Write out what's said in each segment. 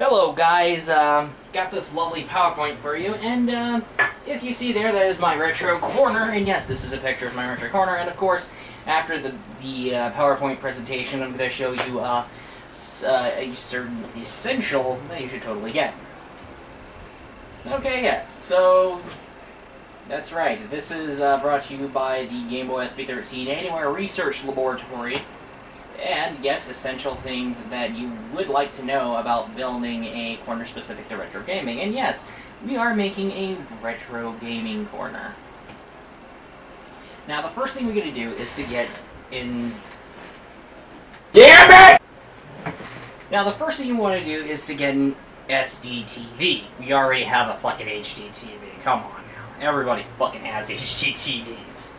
Hello guys, got this lovely PowerPoint for you, and if you see there, that is my retro corner, and yes, this is a picture of my retro corner, and of course, after the PowerPoint presentation, I'm going to show you a certain essential that you should totally get. Okay, yes, so that's right, this is brought to you by the Game Boy SP13 Anywhere Research Laboratory. And yes, essential things that you would like to know about building a corner specific to retro gaming. And yes, we are making a retro gaming corner. Now, the first thing we're going to do is to get in... Damn it! Now, the first thing you want to do is to get an SDTV. We already have a fucking HDTV. Come on now. Everybody fucking has HDTVs.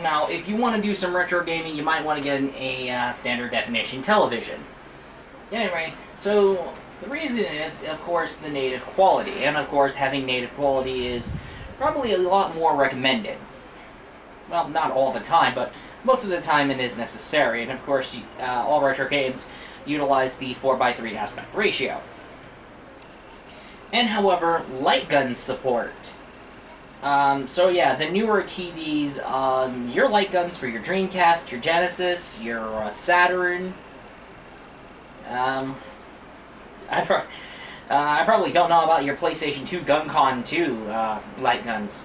Now, if you want to do some retro gaming, you might want to get a standard definition television. Anyway, so the reason is, of course, the native quality. And, of course, having native quality is probably a lot more recommended. Well, not all the time, but most of the time it is necessary. And, of course, all retro games utilize the 4:3 aspect ratio. And, however, light guns support. So yeah, the newer TVs, your light guns for your Dreamcast, your Genesis, your Saturn, I probably don't know about your PlayStation 2 GunCon 2 light guns.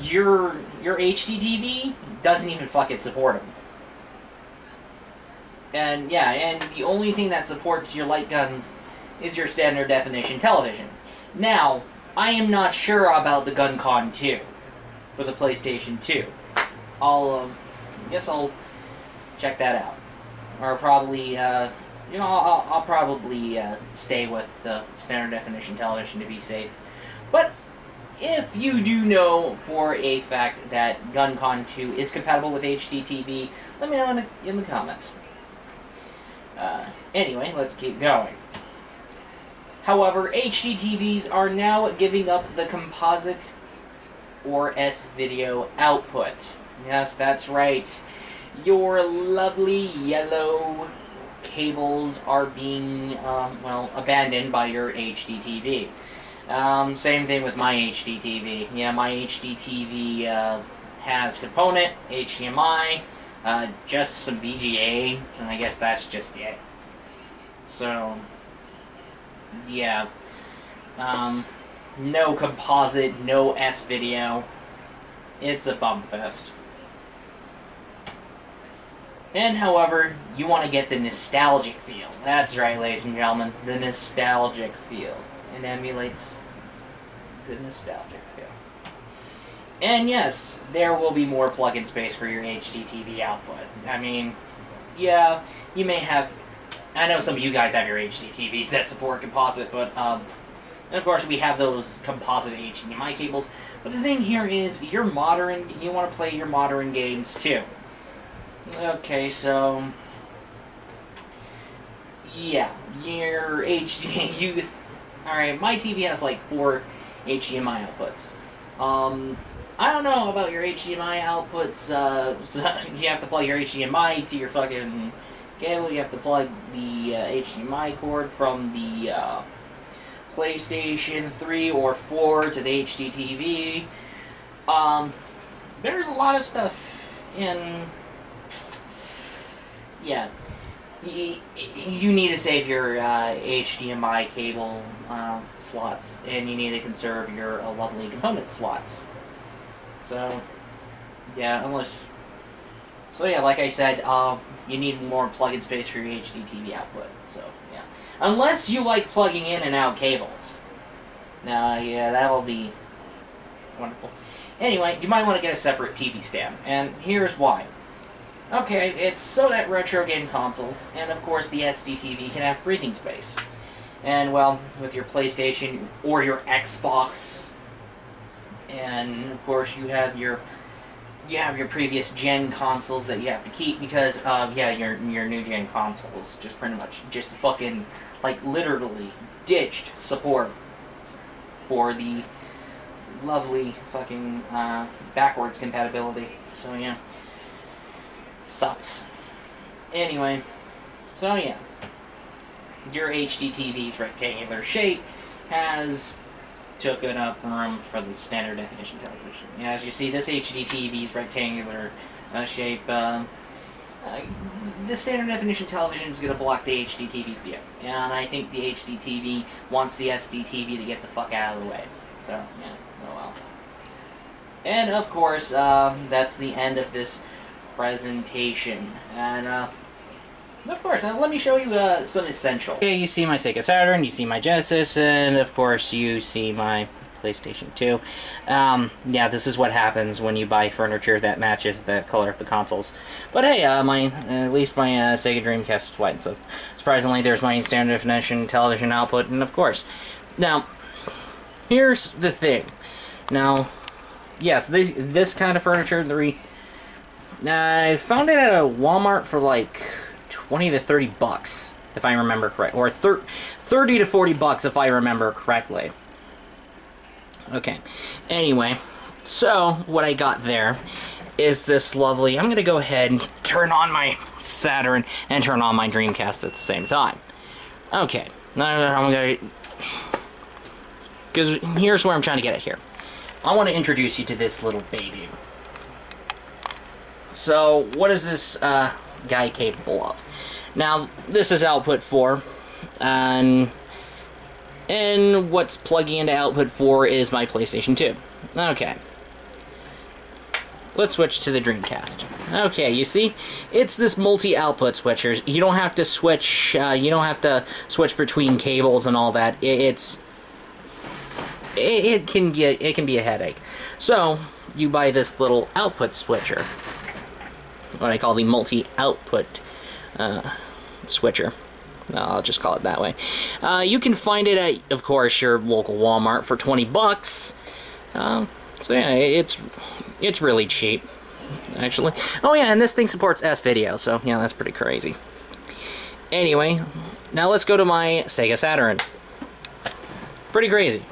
Your HD TV doesn't even fucking support them. And yeah, and the only thing that supports your light guns is your standard definition television. Now, I am not sure about the GunCon 2 for the PlayStation 2. Guess I'll check that out. Or probably, I'll probably stay with the standard definition television to be safe. But if you do know for a fact that GunCon 2 is compatible with HDTV, let me know in the comments. Anyway, let's keep going. However, HDTVs are now giving up the composite or S-video output. Yes, that's right. Your lovely yellow cables are being, abandoned by your HDTV. Same thing with my HDTV. Yeah, my HDTV has component, HDMI, just some VGA, and I guess that's just it. So... yeah, no composite, no S-video. It's a bumfest. And, however, you want to get the nostalgic feel. That's right, ladies and gentlemen, the nostalgic feel. It emulates the nostalgic feel. And yes, there will be more plug-in space for your HDTV output. I mean, yeah, you may have... I know some of you guys have your HDTVs that support composite, but, and of course we have those composite HDMI cables. But the thing here is, you want to play your modern games too. Okay, so, yeah, your alright, my TV has like 4 HDMI outputs. I don't know about your HDMI outputs, so you have to plug your HDMI to your fucking cable, you have to plug the HDMI cord from the PlayStation 3 or 4 to the HDTV. There's a lot of stuff in... yeah. You need to save your HDMI cable slots, and you need to conserve your lovely component slots. So, yeah, So yeah, like I said, you need more plug-in space for your HDTV output. So yeah, unless you like plugging in and out cables. Now, yeah, that'll be wonderful. Anyway, you might want to get a separate TV stand, and here's why. Okay, it's so that retro game consoles, and of course the SDTV, can have breathing space. And well, with your PlayStation or your Xbox, and of course you have your previous gen consoles that you have to keep because yeah, your new gen consoles just pretty much just fucking like literally ditched support for the lovely fucking backwards compatibility. So yeah, sucks. Anyway, so yeah, your HD TV's rectangular shape has taken up room for the standard definition television. As you see, this HD TV's rectangular shape, the standard definition television is going to block the HD TV's view. And I think the HD TV wants the SD TV to get the fuck out of the way. So, yeah, oh well. And, of course, that's the end of this presentation. And, of course, let me show you some essential. Okay, you see my Sega Saturn, you see my Genesis, and of course you see my PlayStation 2. Yeah, this is what happens when you buy furniture that matches the color of the consoles. But hey, at least my Sega Dreamcast is white, so surprisingly there's my standard definition television output, and of course. Now, here's the thing. Now, yes, this kind of furniture, I found it at a Walmart for like 20 to 30 bucks, if I remember correct, or 30 to 40 bucks if I remember correctly. Okay, anyway, so what I got there is this lovely, I'm going to go ahead and turn on my Saturn and turn on my Dreamcast at the same time. Okay, now I'm going to, because here's where I'm trying to get it here. I want to introduce you to this little baby. So, what is this guy capable of? Now, this is output 4, and what's plugging into output 4 is my PlayStation 2. Okay. Let's switch to the Dreamcast. Okay, you see? It's this multi-output switchers. You don't have to switch, between cables and all that. It can be a headache. So, you buy this little output switcher. What I call the multi-output switcher. I'll just call it that way. You can find it at, of course, your local Walmart for 20 bucks. So yeah, it's really cheap, actually. Oh yeah, and this thing supports S-Video, so yeah, that's pretty crazy. Anyway, now let's go to my Sega Saturn. Pretty crazy.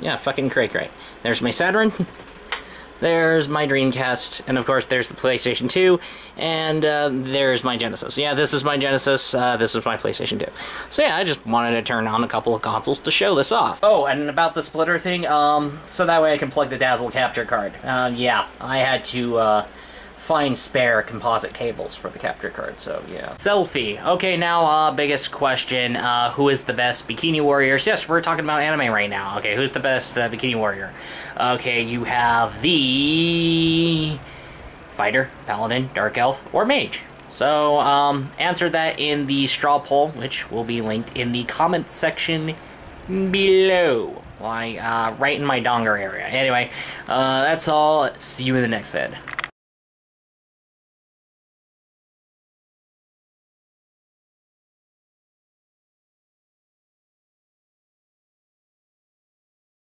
Yeah, fucking cray-cray. There's my Saturn. There's my Dreamcast, and of course there's the PlayStation 2, and there's my Genesis. Yeah, this is my Genesis, this is my PlayStation 2. So yeah, I just wanted to turn on a couple of consoles to show this off. Oh, and about the splitter thing, so that way I can plug the Dazzle capture card. Yeah, I had to find spare composite cables for the capture card, so yeah. Selfie. Okay, now, biggest question, who is the best Bikini Warriors? Yes, we're talking about anime right now. Okay, who's the best Bikini Warrior? Okay, you have the Fighter, Paladin, Dark Elf, or Mage. So, answer that in the straw poll, which will be linked in the comment section below. Like, right in my donger area. Anyway, that's all. See you in the next vid.